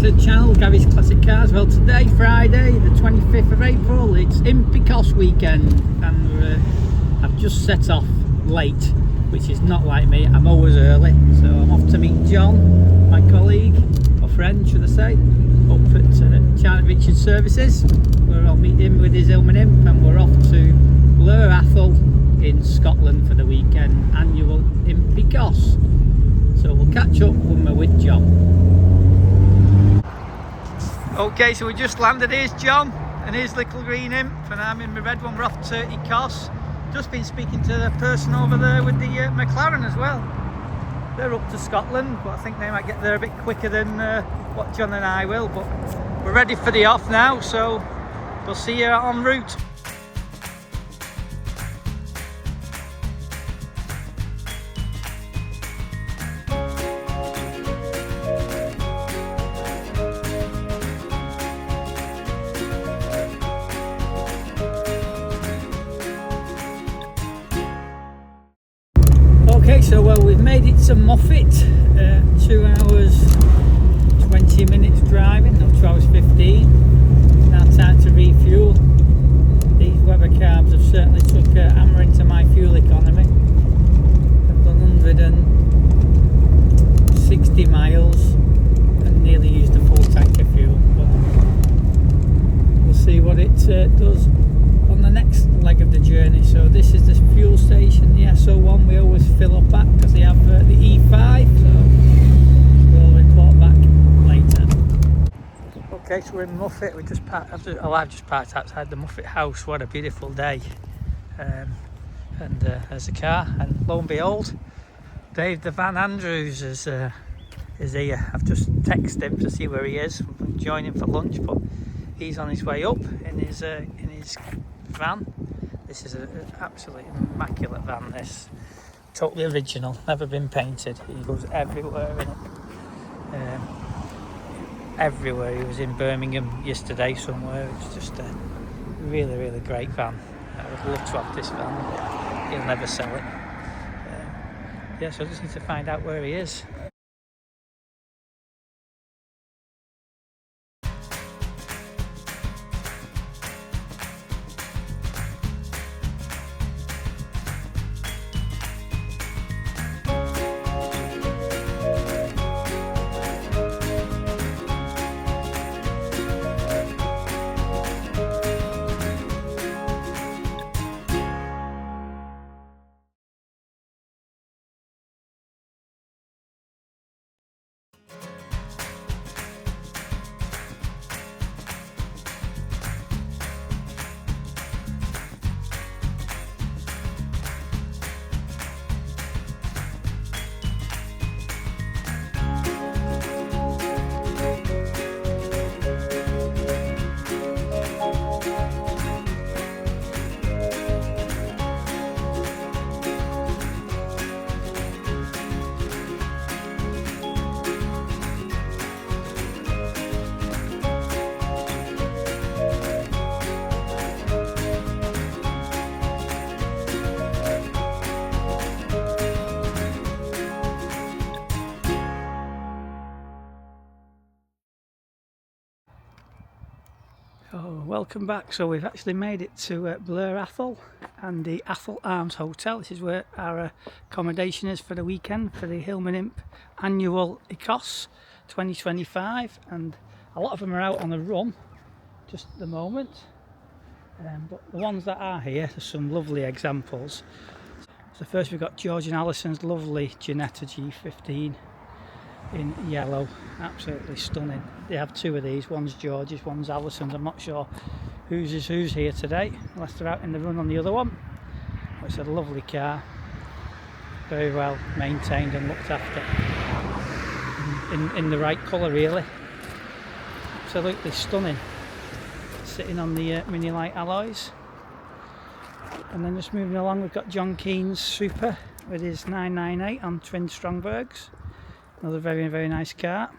to the channel, Gary's Classic Cars. Well, today, Friday, the 25th of April, it's Imp Ecosse weekend, and I've just set off late, which is not like me. I'm always early, so I'm off to meet John, my colleague, or friend, should I say, up at Charlotte Richard Services, where I'll meet him with his April Imp, and we're off to Blur Athol in Scotland for the weekend, annual Imp Ecosse. So we'll catch up when we're with John. Okay, so we just landed. Here's John and his little green Imp, and I'm in my red one. We're off to Ecosse. Just been speaking to the person over there with the McLaren as well. They're up to Scotland, but I think they might get there a bit quicker than what John and I will. But we're ready for the off now, so we'll see you en route. Okay, so well, we've made it to Moffat, 2 hours 20 minutes driving, no, 2 hours 15. Now time to refuel. These weather carbs have certainly took a hammer into my fuel economy. I've done 160 miles and nearly used a full tank of fuel, but we'll see what it does on the next leg of the journey. So this is the fuel station, the SO1 we always fill up at, because they have the E5, so we'll report back later. Okay, so we're in Moffat. I've just parked outside the Moffat house. What a beautiful day. There's the car, and lo and behold, Dave the Van Andrews is here. I've just texted him to see where he is. I'm joining him for lunch, but he's on his way up in his van. This is an absolutely immaculate van, this. Totally original, never been painted. He goes everywhere in it. Everywhere. He was in Birmingham yesterday somewhere. It's just a really, really great van. I would love to have this van. He'll never sell it. Yeah, so I just need to find out where he is. Oh, welcome back. So we've actually made it to Blur Athol and the Athol Arms Hotel. This is where our accommodation is for the weekend for the April Imp annual Ecosse 2025, and a lot of them are out on the run just at the moment, but the ones that are here, there's some lovely examples. So first we've got George and Alison's lovely Ginettas G15 in yellow, absolutely stunning. They have two of these, one's George's, one's Alison's. I'm not sure whose is whose here today, unless they're out in the run on the other one. But it's a lovely car, very well maintained and looked after, in the right colour really. Absolutely stunning, sitting on the mini light alloys. And then just moving along, we've got John Keen's Super with his 998 on twin Strongbergs. Another very, very nice car.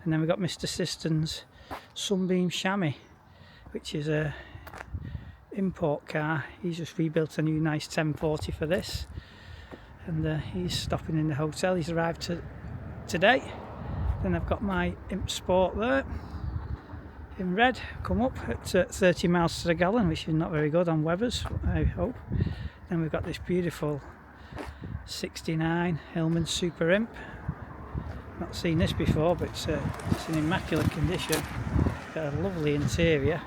And then we've got Mr. Siston's Sunbeam Chamois, which is a import car. He's just rebuilt a new nice 1040 for this, and he's stopping in the hotel. He's arrived today, Then I've got my Imp Sport there in red, come up at 30 miles to the gallon, which is not very good on Webbers, I hope. Then we've got this beautiful 69 Hillman Super Imp. Not seen this before, but it's in immaculate condition. Got a lovely interior.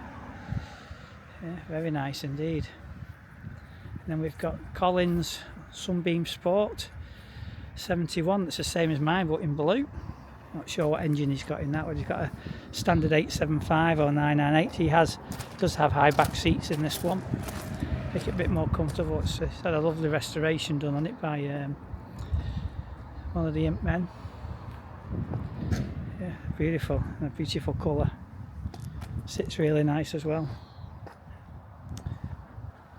Yeah, very nice indeed. And then we've got Collins Sunbeam Sport 71, that's the same as mine but in blue. Not sure what engine he's got in that one. He's got a standard 875 or 998. He does have high back seats in this one. Make it a bit more comfortable. It's had a lovely restoration done on it by one of the Imp men. Yeah, beautiful, and a beautiful colour. Sits really nice as well.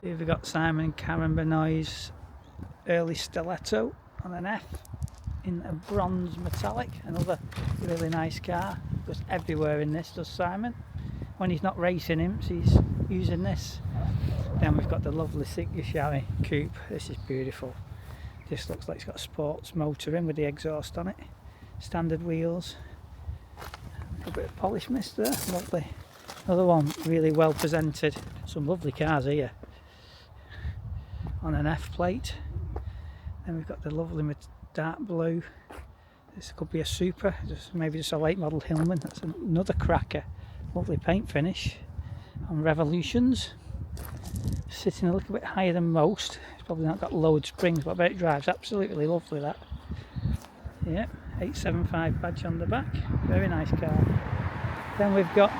Here we've got Simon and Karen Benoit's early stiletto on an F in a bronze metallic. Another really nice car. Goes everywhere in this, does Simon. When he's not racing imps, he's using this. Then we've got the lovely Signature coupe. This is beautiful. This looks like it's got a sports motor in with the exhaust on it. Standard wheels. A bit of polish mist there. Lovely. Another one really well presented. Some lovely cars here. On an F plate. Then we've got the lovely dark blue. This could be a Super, maybe just a late model Hillman. That's another cracker. Lovely paint finish on Revolutions. Sitting a little bit higher than most. It's probably not got load springs, but I bet it drives absolutely lovely, that. Yeah, 875 badge on the back. Very nice car. Then we've got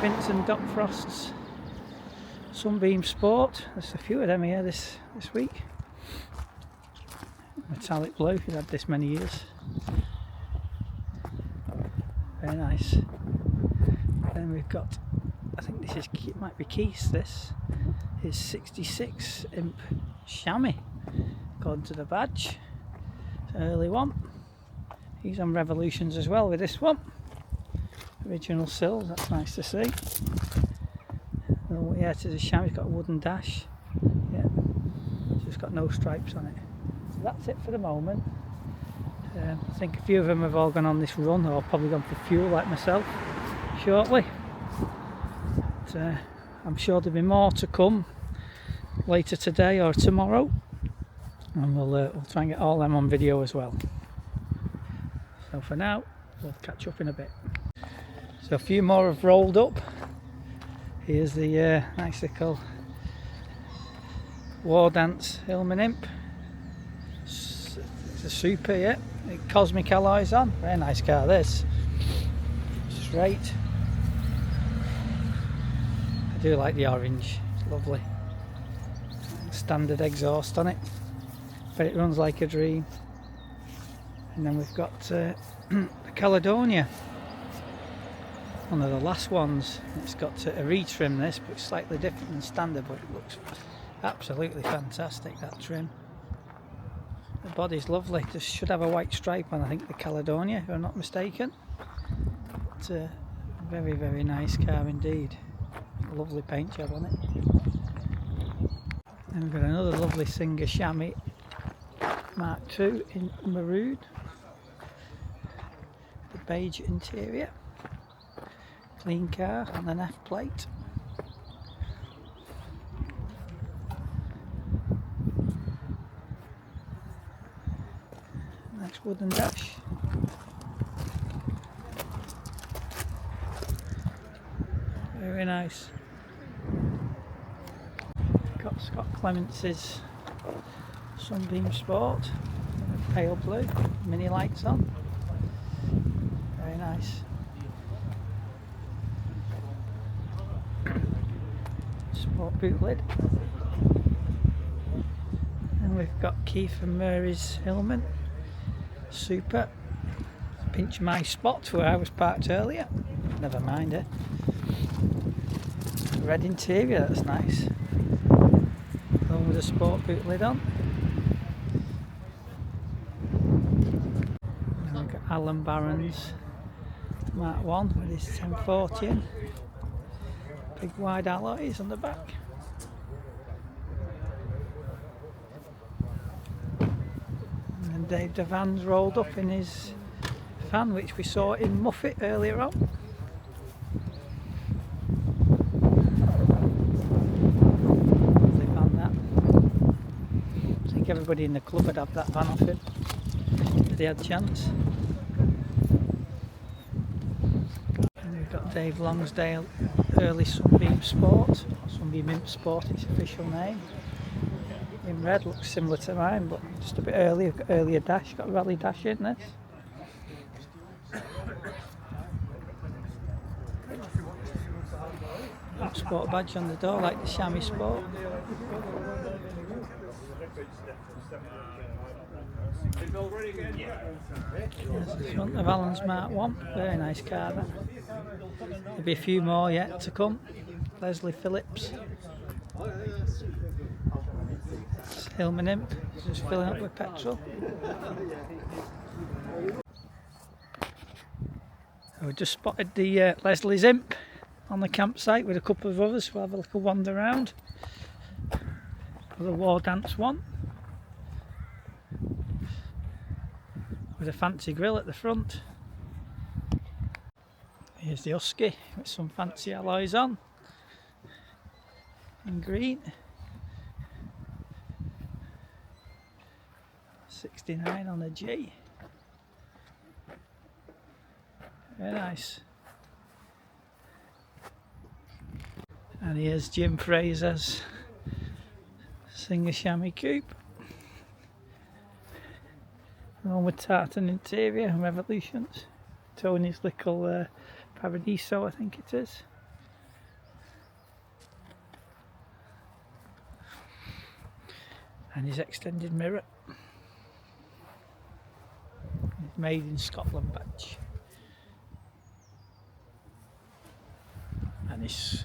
Vince and Doc Frost's Sunbeam Sport. There's a few of them here this week. Metallic blue, he's had this many years. Very nice. Then we've got, I think this is, it might be Keith's, this is 66 Imp Chamois, according to the badge. It's an early one. He's on Revolutions as well with this one. Original sills, that's nice to see. Oh yeah, it is a Chamois, it's got a wooden dash. Yeah, so it's got no stripes on it. So that's it for the moment. I think a few of them have all gone on this run, or probably gone for fuel like myself shortly. But, I'm sure there'll be more to come later today or tomorrow, and we'll try and get all them on video as well. So for now, we'll catch up in a bit. So a few more have rolled up. Here's the nice little War Dance Hillman Imp. It's a Super, yeah. Cosmic alloys on. Very nice car this. Straight. I do like the orange. It's lovely. Standard exhaust on it. But it runs like a dream. And then we've got the Caledonia. One of the last ones. It's got a retrim this, but it's slightly different than standard, but it looks absolutely fantastic, that trim. The body's lovely. Just should have a white stripe on, I think, the Caledonia, if I'm not mistaken. It's a very, very nice car indeed. Lovely paint job on it. And we've got another lovely Singer Chamois Mark II in maroon. The beige interior. Clean car on an F plate. Nice wooden dash. Very nice. Got Scott Clements's Sunbeam Sport, pale blue, mini lights on. Very nice. Sport boot lid. And we've got Keith and Mary's Hillman Super. Pinch my spot where I was parked earlier. Never mind it. Red interior, that's nice. Along with a sport boot lid on. And we've got Alan Barron's Mark 1 with his 1040 in. Big wide alloys on the back. And then Dave Devan's rolled up in his van which we saw in Moffat earlier on. Lovely van that. I think everybody in the club would have that van off him if they had a chance. And we've got Dave Longsdale Early Sunbeam Sport, or Sunbeam Imp Sport, its official name. In red, looks similar to mine, but just a bit earlier. Got earlier dash, got a rally dash in this. Sport badge on the door, like the chamois sport. There's the front of Alan's Mark 1, very nice car that. There'll be a few more yet to come. Leslie Phillips. Hillman Imp, just filling up with petrol. We just spotted the Leslie's Imp on the campsite with a couple of others. We'll have a little wander around. The War Dance one with a fancy grille at the front. Here's the Husky with some fancy alloys on in green. 69 on a G. Very nice. And here's Jim Fraser's Singer Chamois Coupe. Along with tartan interior and Revolutions. Tony's little Paradiso, I think it is. And his extended mirror. His Made in Scotland badge. And his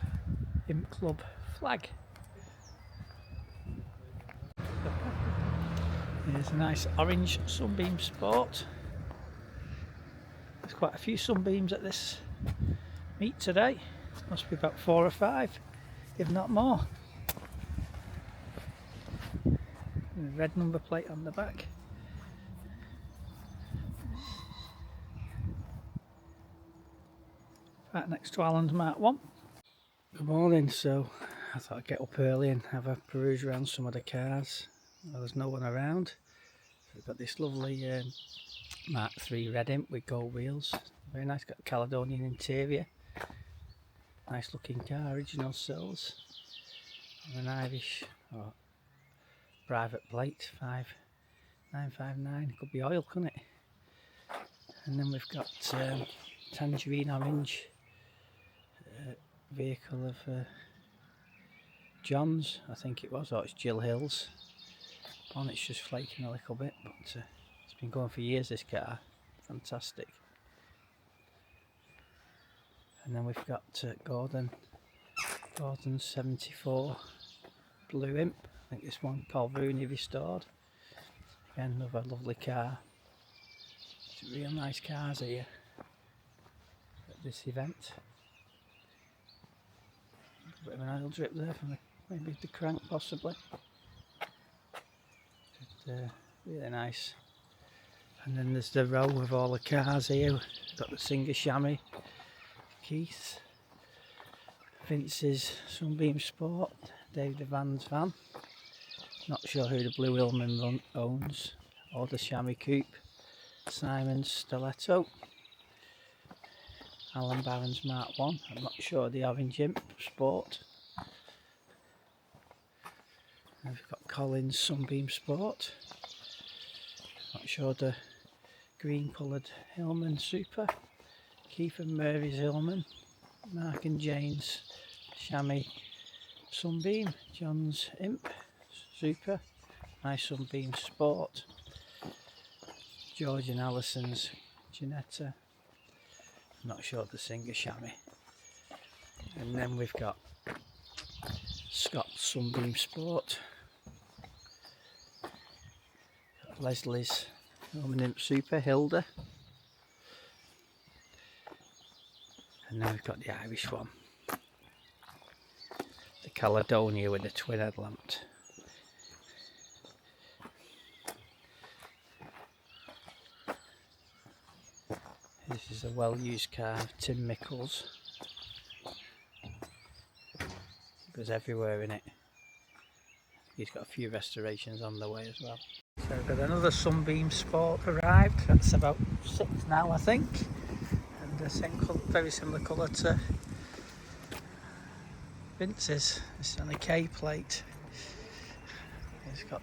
Imp Club flag. Here's a nice orange Sunbeam Sport. There's quite a few Sunbeams at this meet today. Must be about 4 or 5, if not more. And a red number plate on the back. Right next to Alan's Mark 1. Good morning, so I thought I'd get up early and have a peruse around some of the cars. Well, there's no one around. So we've got this lovely Mark 3 Red Imp with gold wheels. Very nice, got a Caledonian interior. Nice looking car, original sills. And an Irish or private plate, 5959. Could be oil, couldn't it? And then we've got tangerine orange vehicle of John's, I think it was, or it's Jill Hill's. Bonnet's just flaking a little bit, but it's been going for years, this car. Fantastic. And then we've got Gordon's 74 Blue Imp. I think this one called Rooney restored. Again, another lovely car. It's real nice cars here at this event. A bit of an oil drip there from maybe the crank, possibly. But, really nice. And then there's the row of all the cars here. We've got the Singer Chamois, Keith, Vince's Sunbeam Sport, David Van's van. Not sure who the Blue Hillman owns, or the Chamois Coupe, Simon's Stiletto, Alan Barron's Mark 1, I'm not sure the Orange Imp Sport. And we've got Colin's Sunbeam Sport, not sure the green coloured Hillman Super, Keith and Mary's Hillman, Mark and Jane's Chamois Sunbeam, John's Imp Super, nice Sunbeam Sport, George and Alison's Ginetta, I'm not sure the Singer Chamois. And then we've got Scott's Sunbeam Sport, got Leslie's Hillman Imp Super Hilda, and then we've got the Irish one, the Caledonia with the twin headlamp. is a well-used car, Tim Mickles. Goes everywhere in it. He's got a few restorations on the way as well. So I've got another Sunbeam Sport arrived. That's about 6 now, I think. And the same colour, very similar colour to Vince's. It's on a K plate. It's got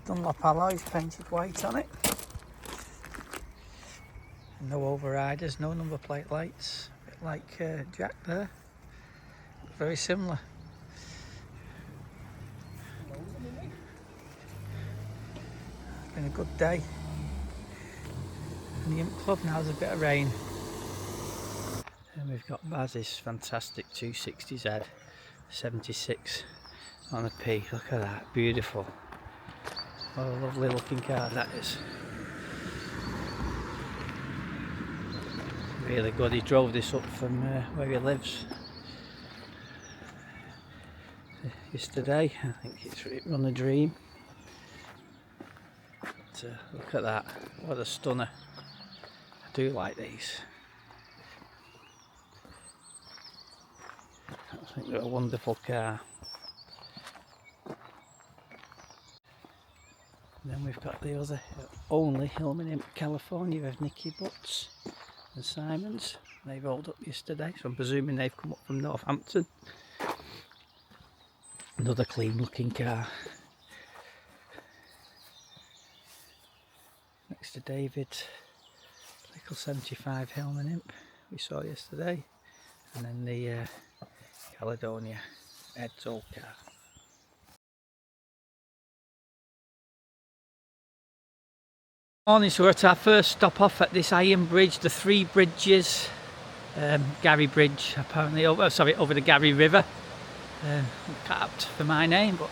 Dunlop alloys painted white on it. No overriders, no number plate lights. A bit like Jack there. Very similar. It's been a good day. And the Imp Club now, there's a bit of rain. And we've got Baz's fantastic 260Z 76 on a P. Look at that, beautiful. What a lovely looking car that is. Really good. He drove this up from where he lives yesterday. I think it's run a dream. But, look at that, what a stunner. I do like these. I think they're a wonderful car. And then we've got the other only Hillman Imp California of Nicky Butts and Simons. They rolled up yesterday, so I'm presuming they've come up from Northampton. Another clean looking car. Next to David, Little 75 Hillman Imp we saw yesterday, and then the Caledonia Ed's old car. Morning, so we're at our first stop off at this iron bridge, the Three Bridges, Gary Bridge, apparently over the Gary River. Capped for my name, but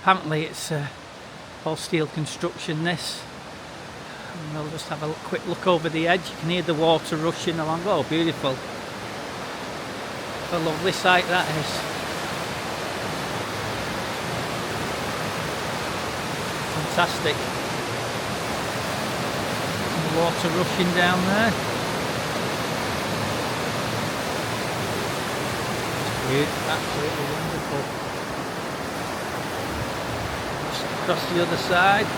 apparently it's all steel construction this. And we'll just have a quick look over the edge. You can hear the water rushing along. Oh, beautiful. What a lovely sight that is. Fantastic. And the water rushing down there. Absolutely wonderful. Just across the other side.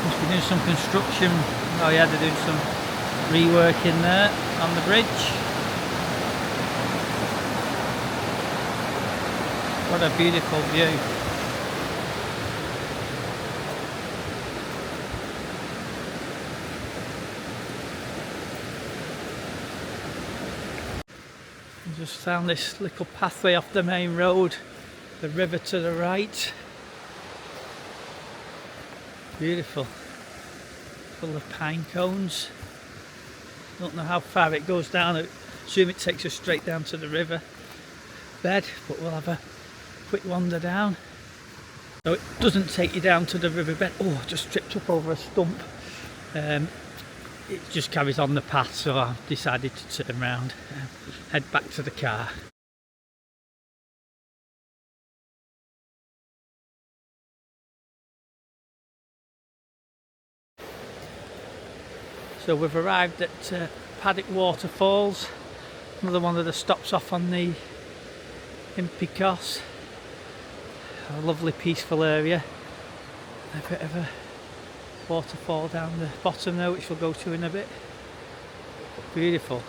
Must be doing some construction. Oh yeah, they're doing some rework in there on the bridge. What a beautiful view. Just found this little pathway off the main road, the river to the right. Beautiful, full of pine cones. Don't know how far it goes down. I assume it takes us straight down to the river bed, but we'll have a quick wander down. So it doesn't take you down to the river bed. Oh, I just tripped up over a stump. It just carries on the path, so I've decided to turn around and head back to the car. So we've arrived at Pattack Waterfalls, another one of the stops off on the Imp Ecosse. A lovely peaceful area. A bit of a waterfall down the bottom there, which we'll go to in a bit. Beautiful.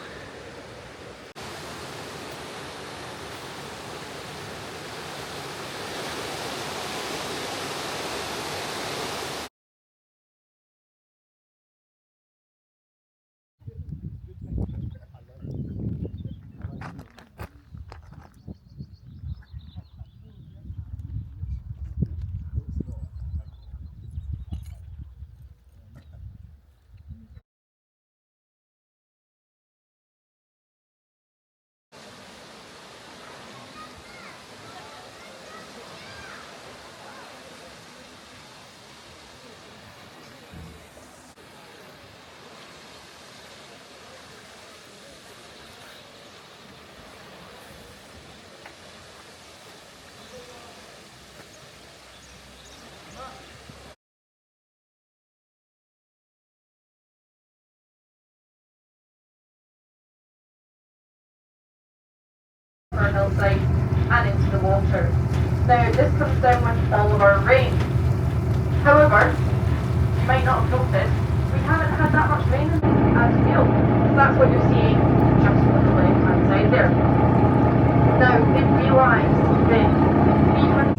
our hillside and into the water. Now this comes down with all of our rain. However, you might not have noticed, we haven't had that much rain as hail. That's what you're seeing just on the left hand side there. Now we realise that even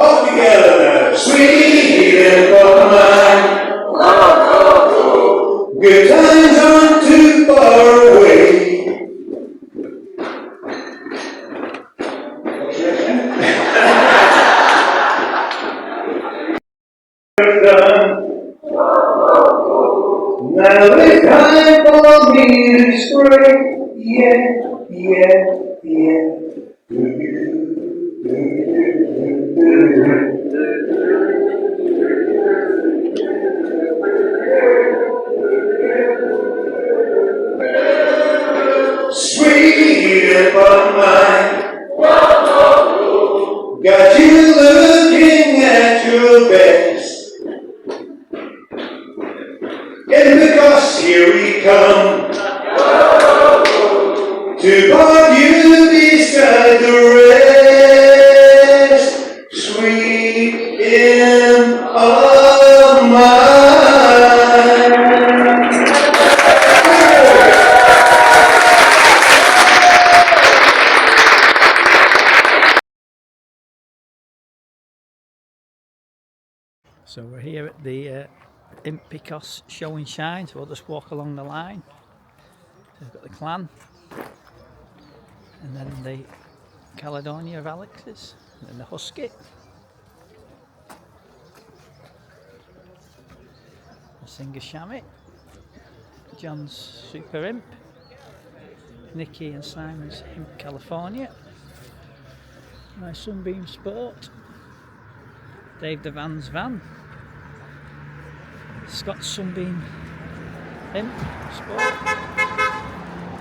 all together, sweet and mine. Good times aren't too far away. Now it's time for me to spray. Yeah. Sweet but mine. Got you looking at your best. And because here we come to part you beside the rest. Sweet imp of mine. So we're here at the Imp Ecosse show and shine, so we'll just walk along the line. So we've got the clan, and then the Caledonia of Alex's, and then the Husky, the Singer Shammy, John's Super Imp, Nicky and Simon's Imp California, my Sunbeam Sport, Dave the Van's Van, Scott's Sunbeam Imp Sport,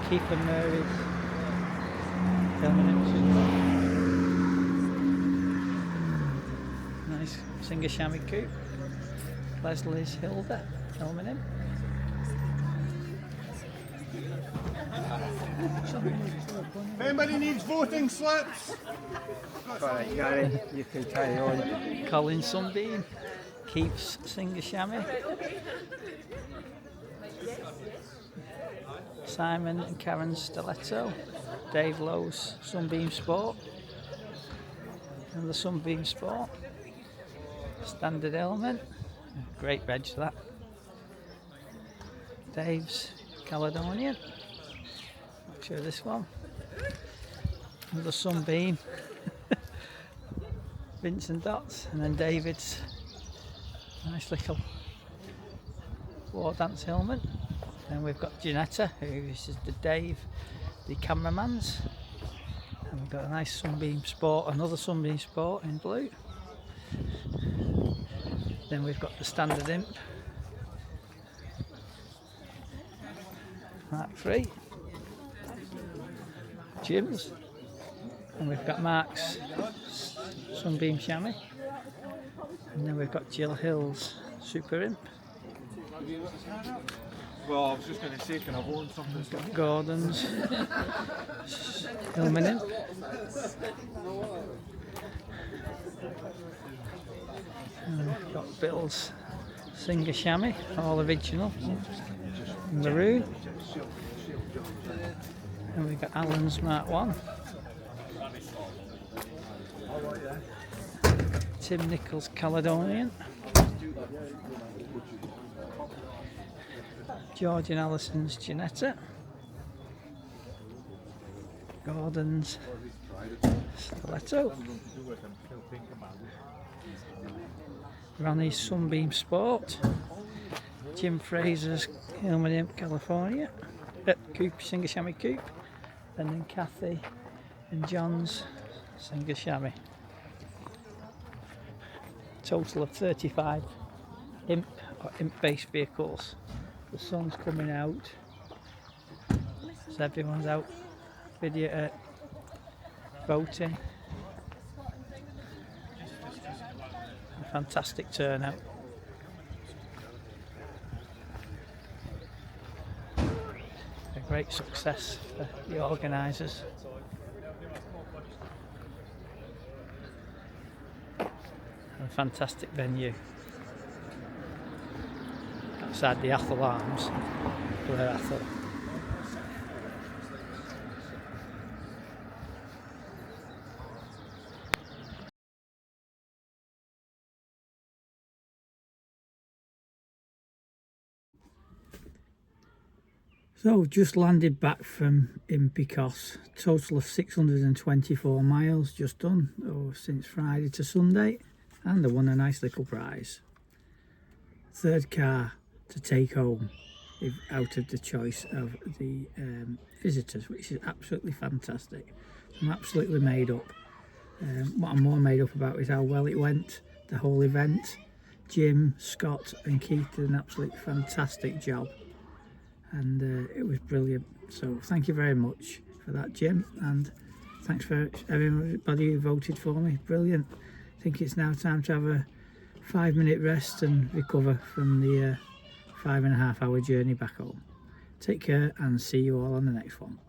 Keith and Mary's Hillman Imps as well. Nice Singer Shammy Coupe, Leslie's Hilda Hillman Imp. If anybody needs voting slips, Alright, Gary, you can carry on. Colin Sunbeam, Keith's Singer Shammy, Simon and Karen Stiletto, Dave Lowe's Sunbeam Sport, and the Sunbeam Sport, Standard Element, great reg that, Dave's Caledonia, I'll show this one, and the Sunbeam, Vincent Dots, and then David's nice little war dance helmet. Then we've got Ginetta, who is the Dave, the cameraman's, and we've got a nice Sunbeam Sport, another Sunbeam Sport in blue. Then we've got the Standard Imp Mark 3, Jim's, and we've got Mark's Sunbeam Chamois, and then we've got Jill Hill's Super Imp. Well, I was just going to say, can I warn something? We've got Gordon's Hillman Imp. And we've got Bill's Singer Chamois, all original, maroon. And we've got Alan's Mark 1. Tim Nichols' Caledonian. George and Allison's Ginetta. Gordon's Stiletto. Ronnie's Sunbeam Sport. Jim Fraser's Hillman Imp California. Coupe, Singer Chamois Coupe. And then Kathy and John's Singer Chamois. Total of 35 imp or imp based vehicles. The sun's coming out, so everyone's out video voting. A fantastic turnout. A great success for the organisers. A fantastic venue. Outside the Athol Arms, Blair Athol. So just landed back from Imp Ecosse, total of 624 miles just done since Friday to Sunday, and I won a nice little prize. Third car to take home out of the choice of the visitors, which is absolutely fantastic. I'm absolutely made up. What I'm more made up about is how well it went, the whole event. Jim, Scott and Keith did an absolutely fantastic job, and it was brilliant. So thank you very much for that, Jim, and thanks for everybody who voted for me. Brilliant. I think it's now time to have a 5-minute rest and recover from the 5.5 hour journey back home. Take care and see you all on the next one.